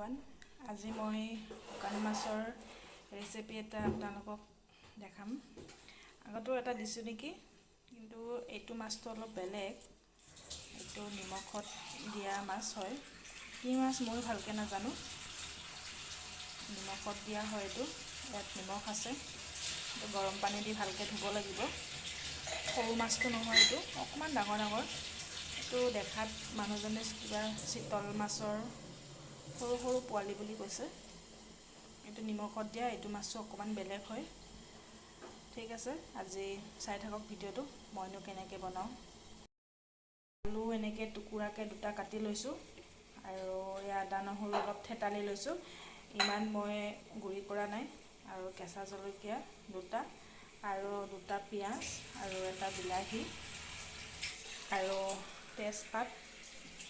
Everyone আজি মই শুকান মাছৰ ৰেচিপি এটা আপোনালোকক দেখাম। আগতো এটা দিছোঁ নেকি, কিন্তু এইটো মাছটো অলপ বেলেগ। এইটো নিমখত দিয়া মাছ হয়। কি মাছ মই ভালকৈ নাজানো। নিমখত দিয়া হয় এইটো। ইয়াত নিমখ আছে। গৰম পানী দি ভালকৈ ধুব লাগিব। সৰু মাছটো নহয়, এইটো অকণমান ডাঙৰ ডাঙৰ। এইটো দেখাত মানুহজনে কিবা চিতল মাছৰ সৰু সৰু পোৱালি বুলি কৈছে। এইটো নিমখত দিয়া, এইটো মাছো অকণমান বেলেগ হয়। ঠিক আছে, আজি চাই থাকক ভিডিঅ'টো, মইনো কেনেকৈ বনাওঁ। আলু এনেকৈ টুকুৰাকৈ দুটা কাটি লৈছোঁ, আৰু আদা নহৰু অলপ থেতালি লৈছোঁ। ইমান মই গুড়ি কৰা নাই। আৰু কেঁচা জলকীয়া দুটা, আৰু দুটা পিঁয়াজ, আৰু এটা বিলাহী, আৰু তেজপাত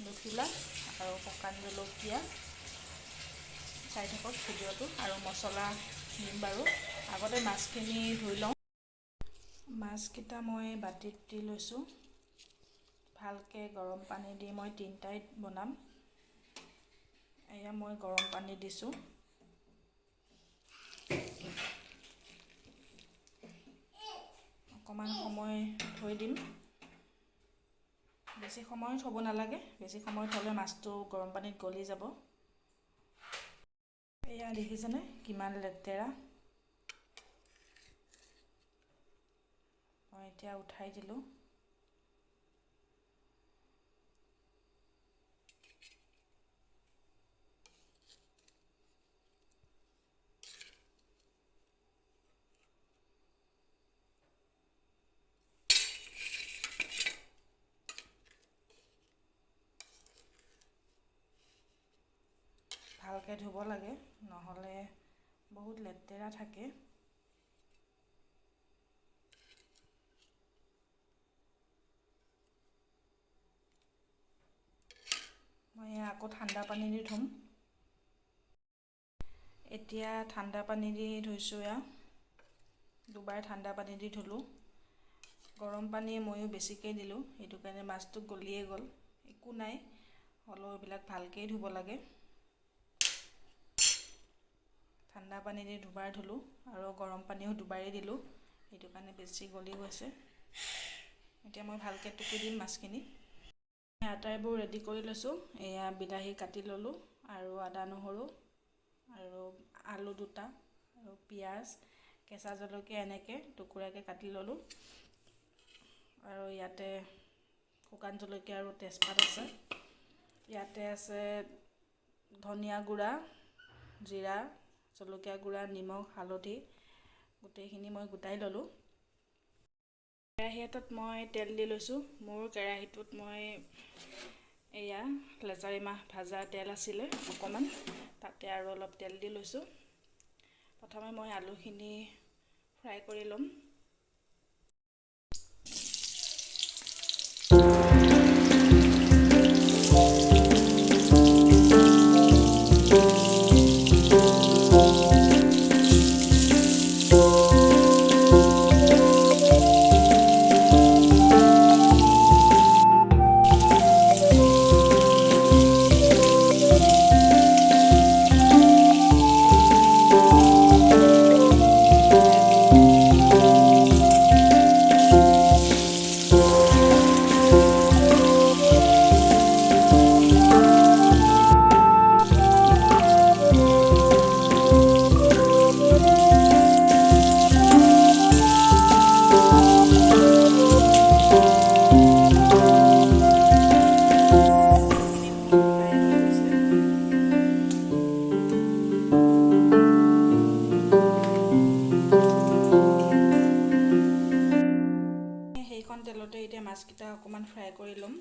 দুখিলা, আৰু শুকান জলকীয়া। চাই থাকক ভিডিঅ'টো, আৰু মছলা দিম বাৰু। আগতে মাছখিনি ধুই লওঁ। মাছকেইটা মই বাতিত দি লৈছোঁ। ভালকৈ গৰম পানী দি মই তিনিটাই বনাম। এয়া মই গৰম পানী দিছোঁ। অকণমান সময় থৈ দিম। বেছি সময় থ'ব নালাগে, বেছি সময় থ'লে মাছটো গৰম পানীত গলি যাব। এয়া দেখিছেনে কিমান লেতেৰা। মই এতিয়া উঠাই দিলোঁ। ভালকৈ ধুব লাগে, নহ'লে বহুত লেতেৰা থাকে। মই আকৌ ঠাণ্ডা পানী দি ধুম। এতিয়া ঠাণ্ডা পানী দি ধুইছোঁ। দুবাৰ ঠাণ্ডা পানী দি ধুলোঁ। গৰম পানী ময়ো বেছিকৈ দিলোঁ, সেইটো কাৰণে মাছটো গলিয়ে গ'ল। একো নাই, হ'লেও এইবিলাক ভালকৈয়ে ধুব লাগে। ঠাণ্ডা পানী দি দুবাৰ ধুলোঁ, আৰু গৰম পানীও দুবাৰেই দিলোঁ, সেইটো কাৰণে বেছি গলি গৈছে। এতিয়া মই ভালকৈ টুকি দিম মাছখিনি। আটাইবোৰ ৰেডি কৰি লৈছোঁ। এয়া বিলাহী কাটি ল'লোঁ, আৰু আদা নহৰু, আৰু আলু দুটা, আৰু পিঁয়াজ, কেঁচা জলকীয়া এনেকৈ টুকুৰাকৈ কাটি ল'লোঁ। আৰু ইয়াতে শুকান জলকীয়া আৰু তেজপাত আছে। ইয়াতে আছে ধনিয়া গুড়া, জিৰা, জলকীয়া গুড়া, নিমখ, হালধি, গোটেইখিনি মই গোটাই ল'লোঁ। কেৰাহী এটাত মই তেল দি লৈছোঁ। মোৰ কেৰাহীটোত মই এয়া লেজাৰি মাহ ভাজা তেল আছিলে অকণমান, তাতে আৰু অলপ তেল দি লৈছোঁ। প্ৰথমে মই আলুখিনি ফ্ৰাই কৰি ল'ম। সেইখন তেলতে এতিয়া মাছকেইটা অকণমান ফ্ৰাই কৰি ল'ম।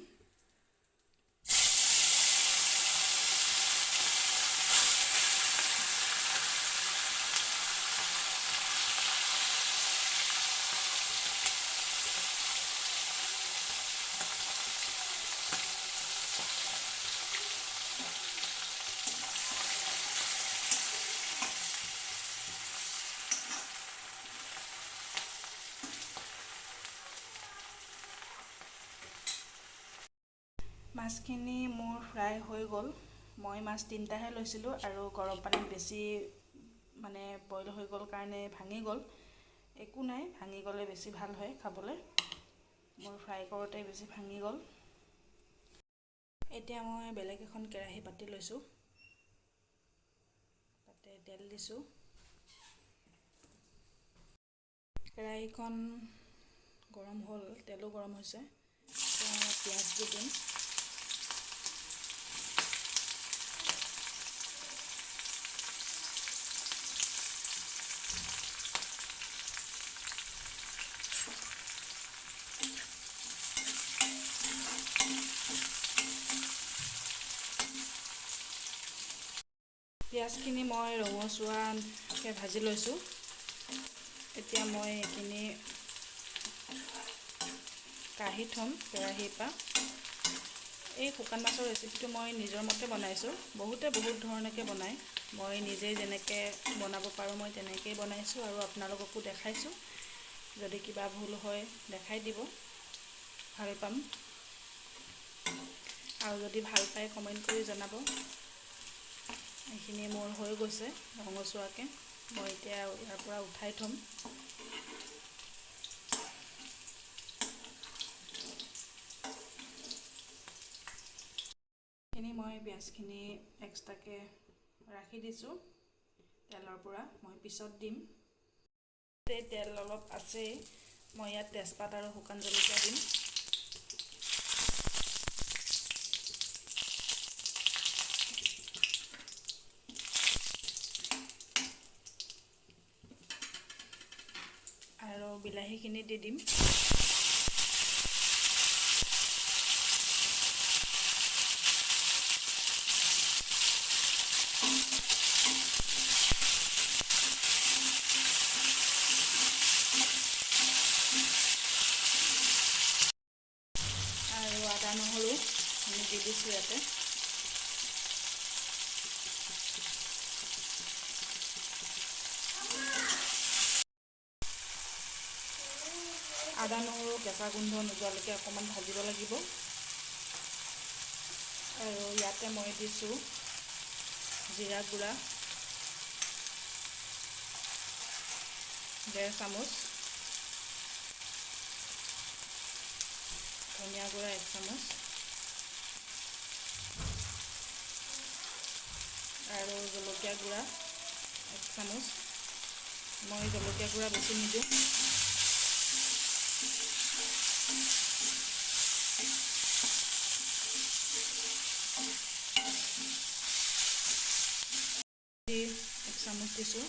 মাছখিনি মোৰ ফ্ৰাই হৈ গ'ল। মই মাছ 3টাহে লৈছিলোঁ আৰু গৰম পানীত বেছি মানে বইল হৈ গ'ল কাৰণে ভাঙি গ'ল। একো নাই, ভাঙি গ'লে বেছি ভাল হয় খাবলৈ। মোৰ ফ্ৰাই কৰোঁতে বেছি ভাঙি গ'ল। এতিয়া মই বেলেগ এখন কেৰাহী পাতি লৈছোঁ। তাতে তেল দিছোঁ। কেৰাহীখন গৰম হ'ল, তেলো গৰম হৈছে। এতিয়া পিঁয়াজ দি দিম। পিঁয়াজখিনি মই ৰঙচুৱাকৈ ভাজি লৈছোঁ। এতিয়া মই এইখিনি কাঢ়ি থ'ম কেৰাহীৰ পৰা। এই শুকান মাছৰ ৰেচিপিটো মই নিজৰ মতে বনাইছোঁ। বহুতে বহুত ধৰণেকৈ বনায়। মই নিজেই যেনেকৈ বনাব পাৰোঁ মই তেনেকৈয়ে বনাইছোঁ আৰু আপোনালোককো দেখাইছোঁ। যদি কিবা ভুল হয় দেখাই দিব, ভাল পাম। আৰু যদি ভাল পায় কমেণ্ট কৰি জনাব। এইখিনি মোৰ হৈ গৈছে ৰঙচুৱাকৈ। মই এতিয়া ইয়াৰ পৰা উঠাই থ'ম। মই পিঁয়াজখিনি এক্সট্ৰাকৈ ৰাখি দিছোঁ তেলৰ পৰা। মই পিছত দিম। তেল অলপ আছেই, মই ইয়াত তেজপাত আৰু শুকান জলকীয়া দিম। আৰু বিলাহীখিনি দি দিম। আৰু আদা নহৰু আমি দি দিছোঁ ইয়াতে। আদা নহৰু কেঁচা গোন্ধ নোযোৱালৈকে অকণমান ভাজিব লাগিব। আৰু ইয়াতে মই দিছোঁ জিৰা গুড়া 1.5 চামুচ, ধনিয়া গুড়া 1 চামুচ আৰু জলকীয়া গুড়া 1 চামুচ। মই জলকীয়া গুড়া বেছি নিদিওঁ। এক চামুচ দিছোঁ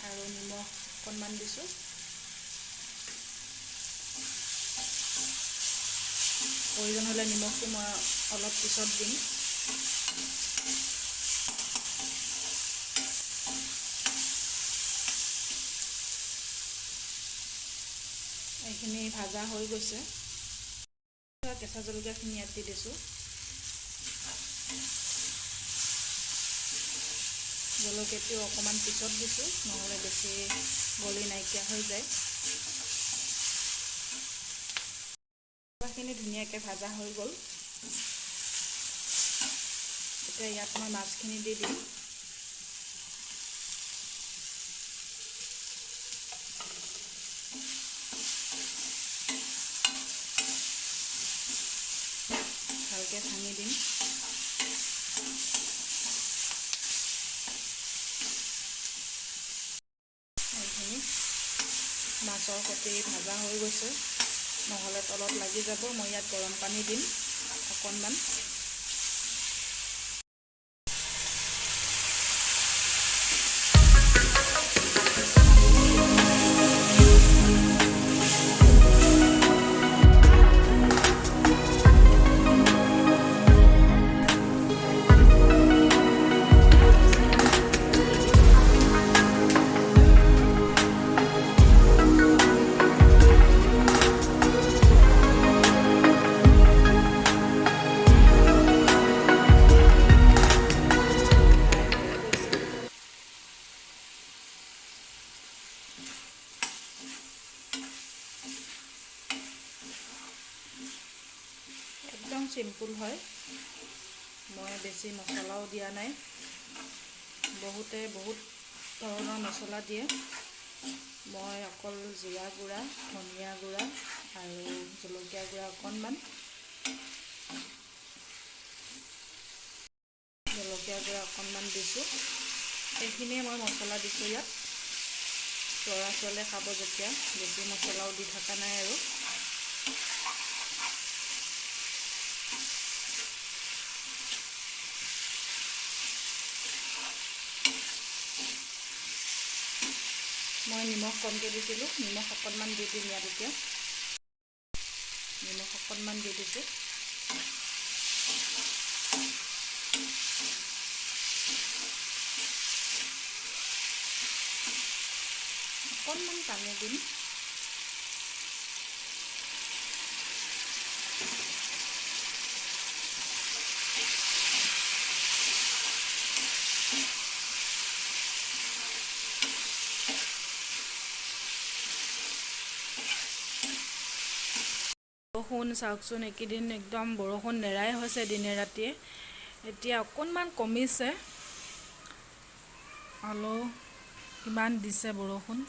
আৰু নিমখ অকণমান দিছোঁ। প্ৰয়োজন হ'লে নিমখটো মই অলপ পিছত দিম। এইখিনি ভাজা হৈ গৈছে। কেঁচা জলকীয়াখিনি ইয়াত দি দিছোঁ। জলকীয়াটো অকণমান পিছত দিছোঁ, নহ'লে বেছি গলি নাইকিয়া হৈ যায়। মছলাখিনি ধুনীয়াকৈ ভাজা হৈ গ'ল। এতিয়া ইয়াত মই মাছখিনি দি দিম। ভালকৈ ভাঙি দিম। এইখিনি মাছৰ সৈতে ভাজা হৈ গৈছে, নহ'লে তলত লাগি যাব। মই ইয়াত গৰম পানী দিম অকণমান। চিম্পুল হয়। মই বেছি মছলাও দিয়া নাই। বহুতে বহুত ধৰণৰ মছলা দিয়ে। মই অকল জিৰা গুড়া, ধনিয়া গুড়া আৰু জলকীয়া গুড়া অকণমান, জলকীয়া গুড়া অকণমান দিছোঁ। এইখিনিয়ে মই মছলা দিছোঁ ইয়াত। ল'ৰা ছোৱালীয়ে খাব যেতিয়া, বেছি মছলাও দি থকা নাই আৰু। মই নিমখ কমকৈ দিছিলোঁ, নিমখ অকণমান দি দিম ইয়াত এতিয়া। নিমখ অকণমান দি দিছোঁ। অকণমান পানী দিম। বৰষুণ চাওকচোন, এইকেইদিন একদম বৰষুণ নেৰাই হৈছে দিনে ৰাতিয়ে। এতিয়া অকণমান কমিছে, হ'লেও কিমান দিছে বৰষুণ।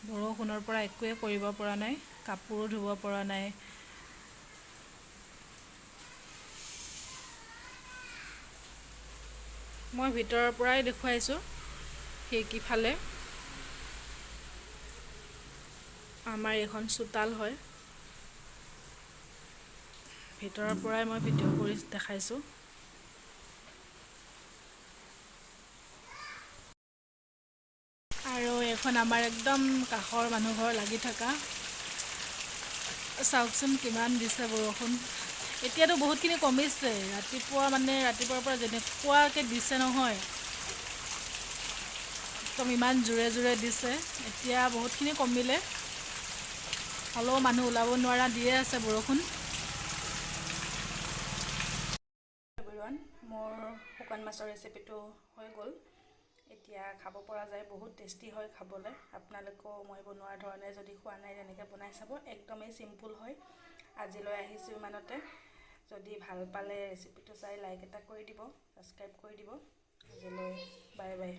বৰষুণৰ পৰা একোৱে কৰিব পৰা নাই, কাপোৰো ধুব পৰা নাই। মই ভিতৰৰ পৰাই দেখুৱাইছোঁ, খিৰিকী ফালে। আমাৰ এইখন চোতাল হয়। ভিতৰৰ পৰাই মই ভিডিঅ' কৰি দেখাইছোঁ। আৰু এইখন আমাৰ একদম কাষৰ মানুহ ঘৰ লাগি থকা। চাওকচোন কিমান দিছে বৰষুণ। এতিয়াতো বহুতখিনি কমিছে। ৰাতিপুৱাৰ পৰা যেনেকুৱাকৈ দিছে নহয়, একদম ইমান জোৰে জোৰে দিছে। এতিয়া বহুতখিনি কমিলে, হ'লেও মানুহ ওলাব নোৱাৰা দিয়ে আছে বৰষুণ। এভৰিৱান, মোৰ শুকান মাছৰ ৰেচিপিটো হৈ গ'ল। এতিয়া খাব পৰা যায়, বহুত টেষ্টি হয় খাবলৈ। আপোনালোকেও মই বনোৱাৰ ধৰণে যদি খোৱা নাই, তেনেকৈ বনাই চাব। একদমেই চিম্পুল হয়। আজিলৈ আহিছোঁ ইমানতে। যদি ভাল পালে ৰেচিপিটো চাই লাইক এটা কৰি দিব, ছাবস্ক্ৰাইব কৰি দিব। আজিলৈ বাই বাই।